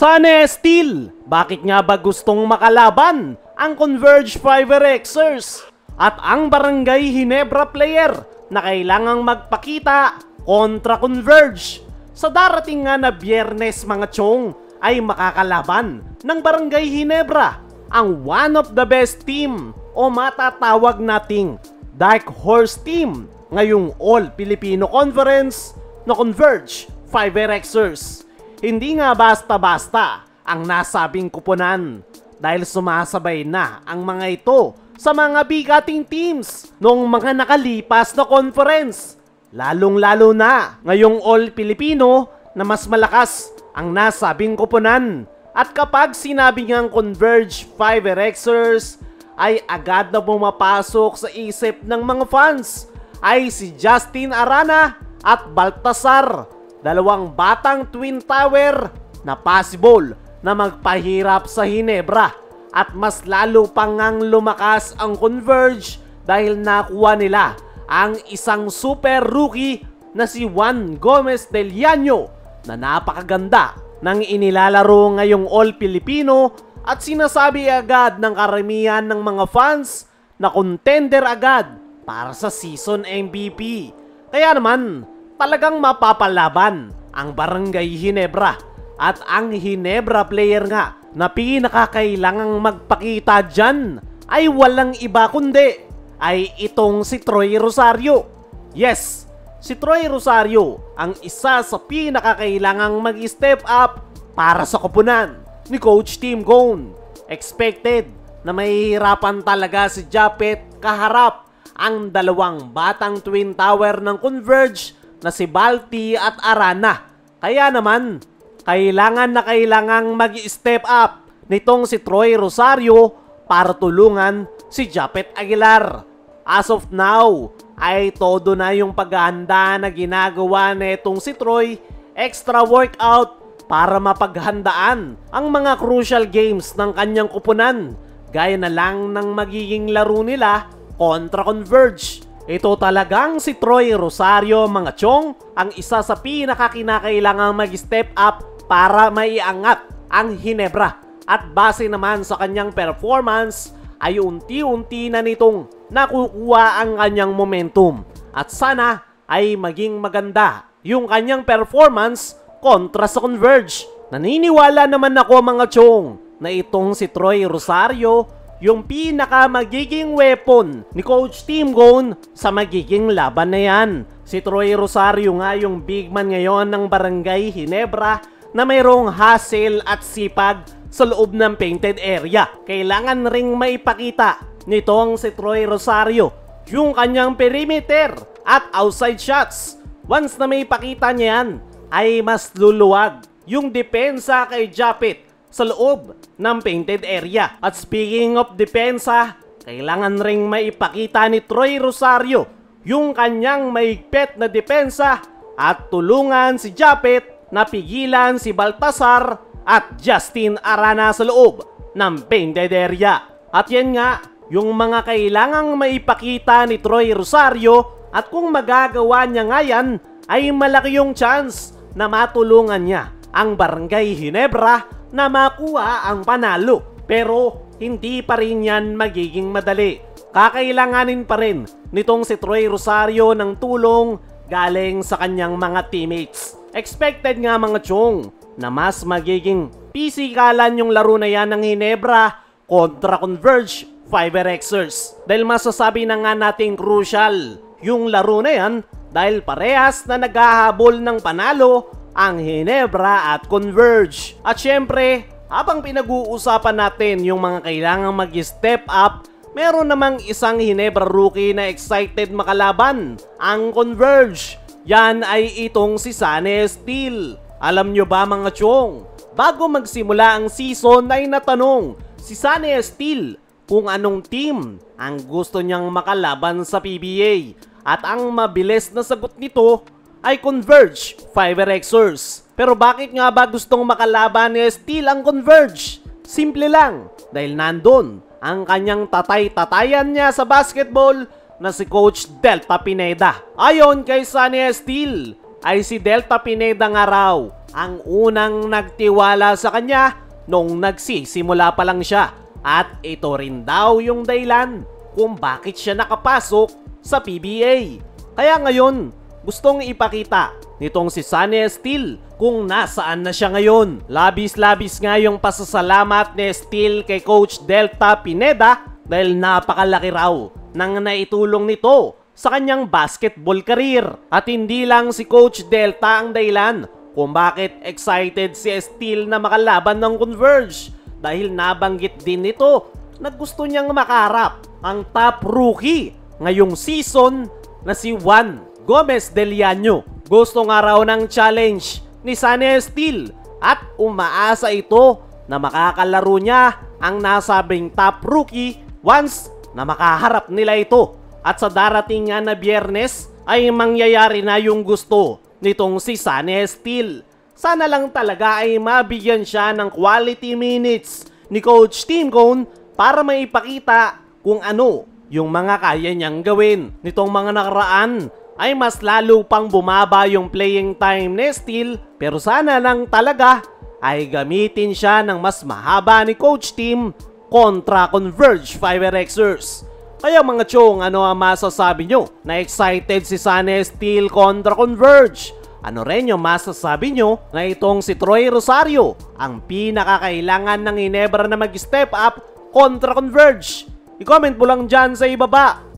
Sunny Steel, bakit nga ba gustong makalaban ang Converge Fiverexers at ang Barangay Ginebra player na kailangang magpakita kontra Converge? Sa darating nga na Biyernes mga chong ay makakalaban ng Barangay Ginebra ang one of the best team o matatawag nating Dark Horse team ngayong All Filipino Conference na Converge Fiverexers. Hindi nga basta-basta ang nasabing kuponan dahil sumasabay na ang mga ito sa mga bigating teams noong mga nakalipas na conference. Lalong-lalo na ngayong All Filipino na mas malakas ang nasabing kuponan. At kapag sinabi ngang Converge Fiverexers ay agad na pumapasok sa isip ng mga fans ay si Justin Arana at Baltasar, dalawang batang twin tower na possible na magpahirap sa Ginebra. At mas lalo pang ngang lumakas ang Converge dahil nakuha nila ang isang super rookie na si Juan Gomez Del Llano na napakaganda ng inilalaro ngayong All Filipino at sinasabi agad ng karamihan ng mga fans na contender agad para sa season MVP. Kaya naman, talagang mapapalaban ang Barangay Ginebra at ang Ginebra player nga na pinakakailangang magpakita dyan ay walang iba kundi ay itong si Troy Rosario. Yes, si Troy Rosario ang isa sa pinakakailangang mag-step up para sa koponan ni Coach Tim Cone. Expected na mahihirapan talaga si Japet kaharap ang dalawang batang twin tower ng Converge na si Balti at Arana. Kaya naman, kailangan na kailangang mag-step up nitong si Troy Rosario para tulungan si Japet Aguilar. As of now, ay todo na yung paghahanda na ginagawa nitong si Troy, extra workout para mapaghandaan ang mga crucial games ng kanyang kupunan, gaya na lang ng magiging laro nila kontra Converge. Ito talagang si Troy Rosario mga chong ang isa sa pinakakinakailangang mag-step up para maiangat ang Ginebra. At base naman sa kanyang performance ay unti-unti na nitong nakukuha ang kanyang momentum. At sana ay maging maganda yung kanyang performance kontra sa Converge. Naniniwala naman ako mga chong na itong si Troy Rosario yung pinaka magiging weapon ni Coach Tim Cone sa magiging laban na yan. Si Troy Rosario nga yung big man ngayon ng Barangay Ginebra na mayroong hustle at sipag sa loob ng painted area. Kailangan ring maipakita nitong si Troy Rosario yung kanyang perimeter at outside shots. Once na may ipakita niya yan, ay mas luluwag yung depensa kay Japet sa loob ng painted area. At speaking of depensa, kailangan ring maipakita ni Troy Rosario yung kanyang maigpit na depensa at tulungan si Japet na pigilan si Baltasar at Justin Arana sa loob ng painted area. At yan nga, yung mga kailangang maipakita ni Troy Rosario, at kung magagawa niya nga yan, ay malaki yung chance na matulungan niya ang Barangay Ginebra na makuha ang panalo. Pero hindi pa rin yan magiging madali. Kakailanganin pa rin nitong si Troy Rosario ng tulong galing sa kanyang mga teammates. Expected nga mga chong na mas magiging pisikalan yung laro na yan ng Ginebra kontra Converge Fiverexers. Dahil masasabi na nga nating crucial yung laro na yan dahil parehas na naghahabol ng panalo ang Ginebra at Converge. At syempre, habang pinag-uusapan natin yung mga kailangang mag-step up, meron namang isang Ginebra rookie na excited makalaban ang Converge. Yan ay itong si Sunny Steel. Alam nyo ba mga chong, bago magsimula ang season ay natanong si Sunny Steel kung anong team ang gusto niyang makalaban sa PBA. At ang mabilis na sagot nito ay Converge Fiverexers. Pero bakit nga ba gustong makalaban ni Steel ang Converge? Simple lang, dahil nandun ang kanyang tatay-tatayan niya sa basketball na si Coach Delta Pineda. Ayon kay Sunny Steel, ay si Delta Pineda nga raw ang unang nagtiwala sa kanya nung nagsisimula pa lang siya. At ito rin daw yung dahilan kung bakit siya nakapasok sa PBA. Kaya ngayon, gustong ipakita nitong si Sunny Estile kung nasaan na siya ngayon. Labis-labis nga yung pasasalamat ni Estile kay Coach Delta Pineda dahil napakalaki raw ng naitulong nito sa kanyang basketball career. At hindi lang si Coach Delta ang dahilan kung bakit excited si Estile na makalaban ng Converge, dahil nabanggit din nito na gusto niyang makaharap ang top rookie ngayong season na si Juan Gomez Deliano. Gusto nga raw ng challenge ni Sunny Estile at umaasa ito na makakalaro niya ang nasabing top rookie once na makaharap nila ito. At sa darating nga na Biyernes ay mangyayari na yung gusto nitong si Sunny Estile. Sana lang talaga ay mabigyan siya ng quality minutes ni Coach Tim Cone para maipakita kung ano yung mga kaya niyang gawin. Nitong mga nakaraan ay mas lalo pang bumaba yung playing time ni Estile, pero sana lang talaga ay gamitin siya ng mas mahaba ni Coach Tim kontra Converge 5RXers. Kaya mga chong, ano ang masasabi nyo? Na excited si Sunny Estile kontra Converge? Ano rin yung masasabi nyo na itong si Troy Rosario ang pinakakailangan ng Ginebra na mag-step up kontra Converge? I-comment mo lang dyan sa ibaba.